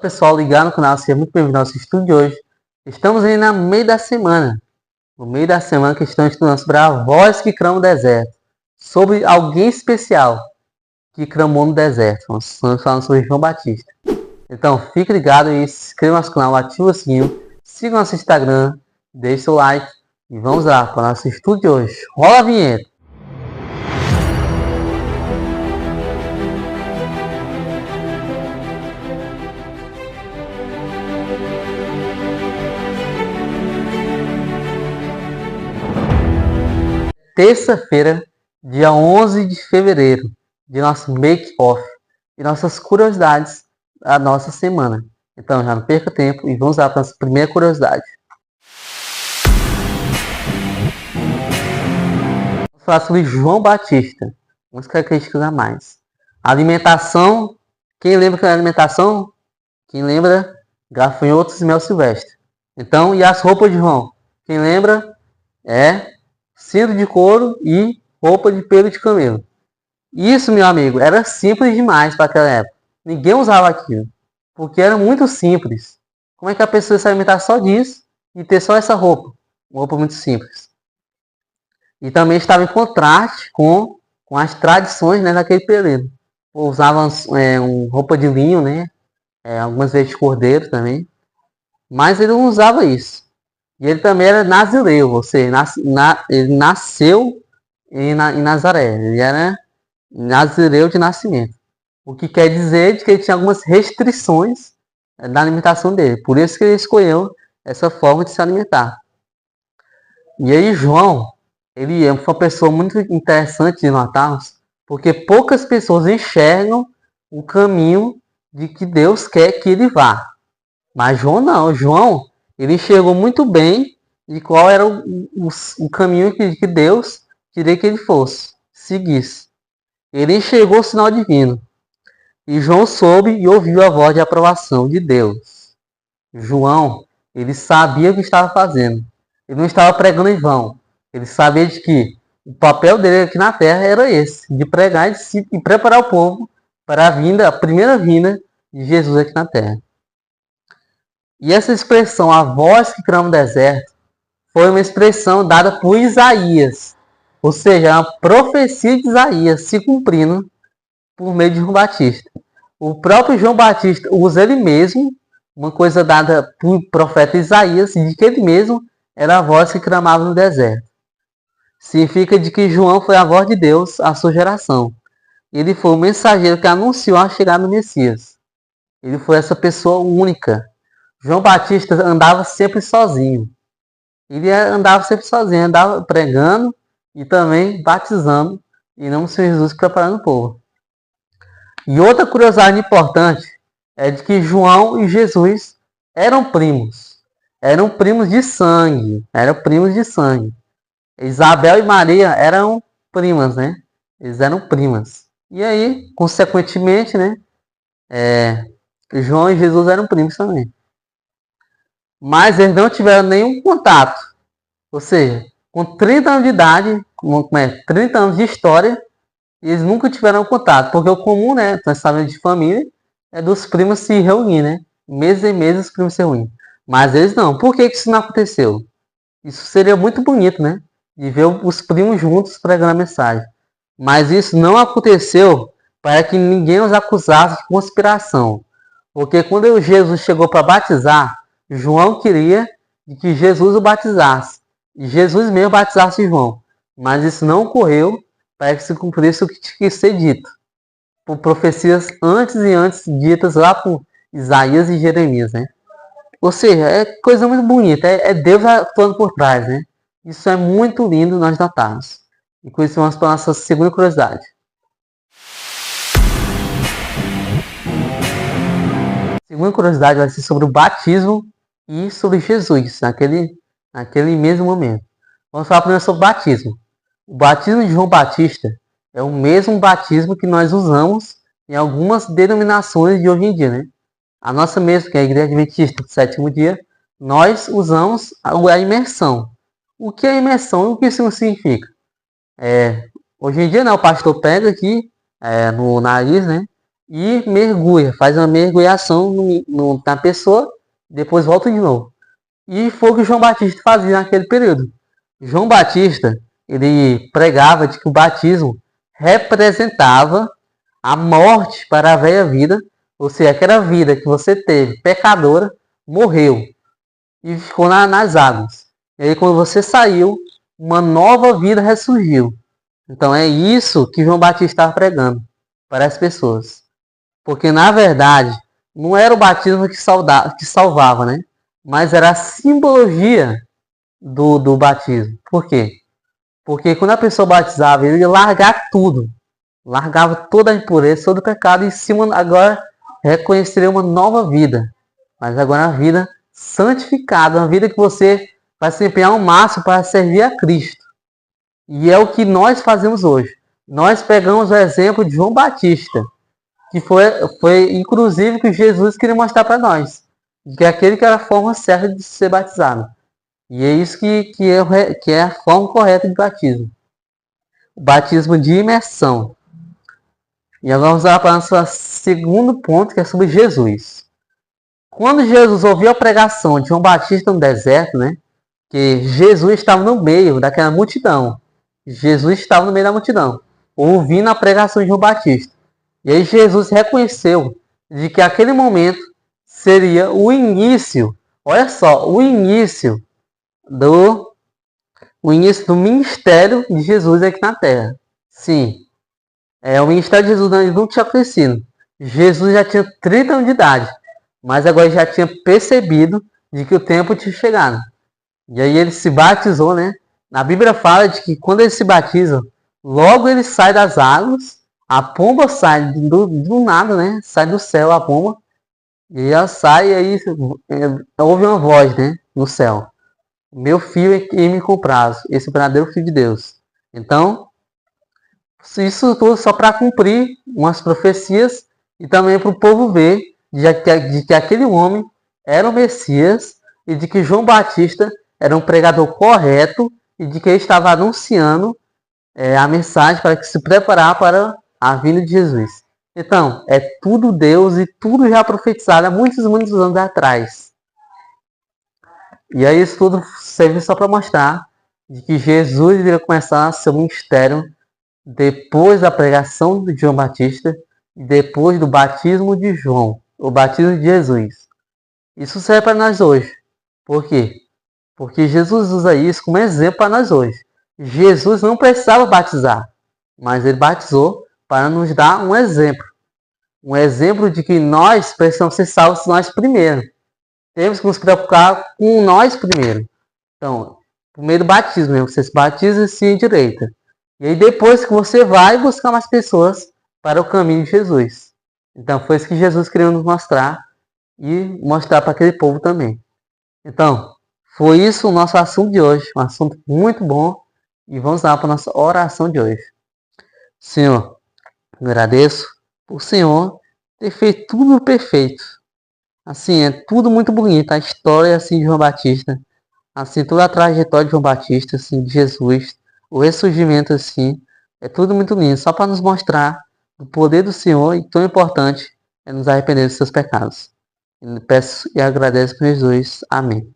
Pessoal ligado no canal, seja muito bem-vindo ao nosso estudo de hoje. Estamos aí no meio da semana. No meio da semana que estamos estudando sobre a voz que clama no deserto. Sobre alguém especial que clamou no deserto. Estamos falando sobre João Batista. Então fique ligado e se inscreva no nosso canal, ative o sininho, siga nosso Instagram, deixe seu like e vamos lá para o nosso estudo de hoje. Rola a vinheta! Terça-feira, dia 11 de fevereiro, de nosso make-off e nossas curiosidades da nossa semana. Então já não perca tempo e vamos lá para a nossa primeira curiosidade. Vamos falar sobre João Batista, umas características a mais. Alimentação, quem lembra que é alimentação? Quem lembra? Gafanhotos e mel silvestre. Então, e as roupas de João? Quem lembra? Cinto de couro e roupa de pelo de camelo. Isso, meu amigo, era simples demais para aquela época. Ninguém usava aquilo, porque era muito simples. Como é que a pessoa se alimentar só disso e ter só essa roupa? Uma roupa muito simples. E também estava em contraste com as tradições, né, daquele período. Usavam roupa de linho, né, algumas vezes de cordeiro também. Mas ele não usava isso. E ele também era nazireu, ou seja, ele nasceu em Nazaré. Ele era nazireu de nascimento. O que quer dizer que ele tinha algumas restrições na alimentação dele. Por isso que ele escolheu essa forma de se alimentar. E aí João, ele é uma pessoa muito interessante de notarmos, porque poucas pessoas enxergam o caminho de que Deus quer que ele vá. Mas João não. João, ele enxergou muito bem de qual era o caminho que Deus queria que ele seguisse. Ele enxergou o sinal divino. E João soube e ouviu a voz de aprovação de Deus. João, ele sabia o que estava fazendo. Ele não estava pregando em vão. Ele sabia de que o papel dele aqui na terra era esse, de pregar e preparar o povo para a primeira vinda de Jesus aqui na terra. E essa expressão, a voz que clama no deserto, foi uma expressão dada por Isaías. Ou seja, a profecia de Isaías se cumprindo por meio de João Batista. O próprio João Batista usa ele mesmo, uma coisa dada por profeta Isaías, de que ele mesmo era a voz que clamava no deserto. Significa de que João foi a voz de Deus à sua geração. Ele foi o mensageiro que anunciou a chegada do Messias. Ele foi essa pessoa única. João Batista andava sempre sozinho. Ele andava sempre sozinho, andava pregando e também batizando, e não o Senhor Jesus preparando o povo. E outra curiosidade importante é de que João e Jesus eram primos. Eram primos de sangue. Isabel e Maria eram primas, né? Eles eram primas. E aí, consequentemente, né? João e Jesus eram primos também. Mas eles não tiveram nenhum contato. Ou seja, com 30 anos de idade, 30 anos de história, eles nunca tiveram contato. Porque o comum, né, nós sabemos de família, é dos primos se reunir, né? Meses e meses os primos se reunir. Mas eles não. Por que isso não aconteceu? Isso seria muito bonito, né? De ver os primos juntos pregando a mensagem. Mas isso não aconteceu para que ninguém os acusasse de conspiração. Porque quando Jesus chegou para batizar, João queria que Jesus o batizasse. E Jesus mesmo batizasse João. Mas isso não ocorreu para que se cumprisse o que tinha que ser dito. Por profecias antes e antes ditas lá por Isaías e Jeremias, né? Ou seja, é coisa muito bonita. É Deus atuando por trás, né? Isso é muito lindo nós notarmos. E com isso vamos para a nossa segunda curiosidade. A segunda curiosidade vai ser sobre o batismo e sobre Jesus, naquele mesmo momento. Vamos falar primeiro sobre o batismo. O batismo de João Batista é o mesmo batismo que nós usamos em algumas denominações de hoje em dia, né? A nossa mesma, que é a Igreja Adventista do Sétimo Dia, nós usamos a imersão. O que é imersão e o que isso significa? Hoje em dia, né, o pastor pega aqui no nariz, né? e mergulha, faz uma mergulhação na pessoa, depois volta de novo. E foi o que João Batista fazia naquele período. João Batista, ele pregava de que o batismo representava a morte para a velha vida, ou seja, aquela vida que você teve, pecadora, morreu e ficou nas águas. E aí quando você saiu, uma nova vida ressurgiu. Então é isso que João Batista estava pregando para as pessoas. Porque na verdade, não era o batismo que salvava, né? Mas era a simbologia do batismo. Por quê? Porque quando a pessoa batizava, ele ia largar tudo. Largava toda a impureza, todo o pecado, e em cima agora reconheceria uma nova vida. Mas agora uma vida santificada, uma vida que você vai se empenhar ao máximo para servir a Cristo. E é o que nós fazemos hoje. Nós pegamos o exemplo de João Batista, que foi inclusive que Jesus queria mostrar para nós, que é aquele que era a forma certa de ser batizado. E é isso que é a forma correta de batismo. O batismo de imersão. E agora vamos lá para o nosso segundo ponto, que é sobre Jesus. Quando Jesus ouviu a pregação de João Batista no deserto, né? Que Jesus estava no meio daquela multidão. Jesus estava no meio da multidão, ouvindo a pregação de João Batista. E aí Jesus reconheceu de que aquele momento seria o início, olha só, o início do ministério de Jesus aqui na Terra. Sim, o ministério de Jesus não tinha crescido. Jesus já tinha 30 anos de idade, mas agora já tinha percebido de que o tempo tinha chegado. E aí ele se batizou, né? Na Bíblia fala de que quando ele se batiza, logo ele sai das águas, a pomba sai do nada, né? Sai do céu a pomba, e ela sai e aí ouve uma voz, né? No céu. Meu filho em me comprazo, esse verdadeiro filho de Deus. Então, isso tudo só para cumprir umas profecias e também para o povo ver de que aquele homem era o Messias e de que João Batista era um pregador correto e de que ele estava anunciando a mensagem para que se preparar para a vinda de Jesus. Então, é tudo Deus e tudo já profetizado há muitos anos atrás. E aí isso tudo serve só para mostrar de que Jesus iria começar seu ministério depois da pregação de João Batista e depois do batismo de João, o batismo de Jesus. Isso serve para nós hoje. Por quê? Porque Jesus usa isso como exemplo para nós hoje. Jesus não precisava batizar, mas ele batizou para nos dar um exemplo. Um exemplo de que nós precisamos ser salvos nós primeiro. Temos que nos preocupar com nós primeiro. Então, primeiro batismo, né? Você se batiza e se endireita. E aí depois que você vai buscar mais pessoas para o caminho de Jesus. Então foi isso que Jesus queria nos mostrar e mostrar para aquele povo também. Então, foi isso o nosso assunto de hoje. Um assunto muito bom. E vamos lá para a nossa oração de hoje. Senhor, agradeço por o Senhor ter feito tudo perfeito. Assim, é tudo muito bonito. A história assim, de João Batista. Assim, toda a trajetória de João Batista, assim, de Jesus. O ressurgimento, assim. É tudo muito lindo. Só para nos mostrar o poder do Senhor e tão importante é nos arrepender dos seus pecados. Eu peço e agradeço por Jesus. Amém.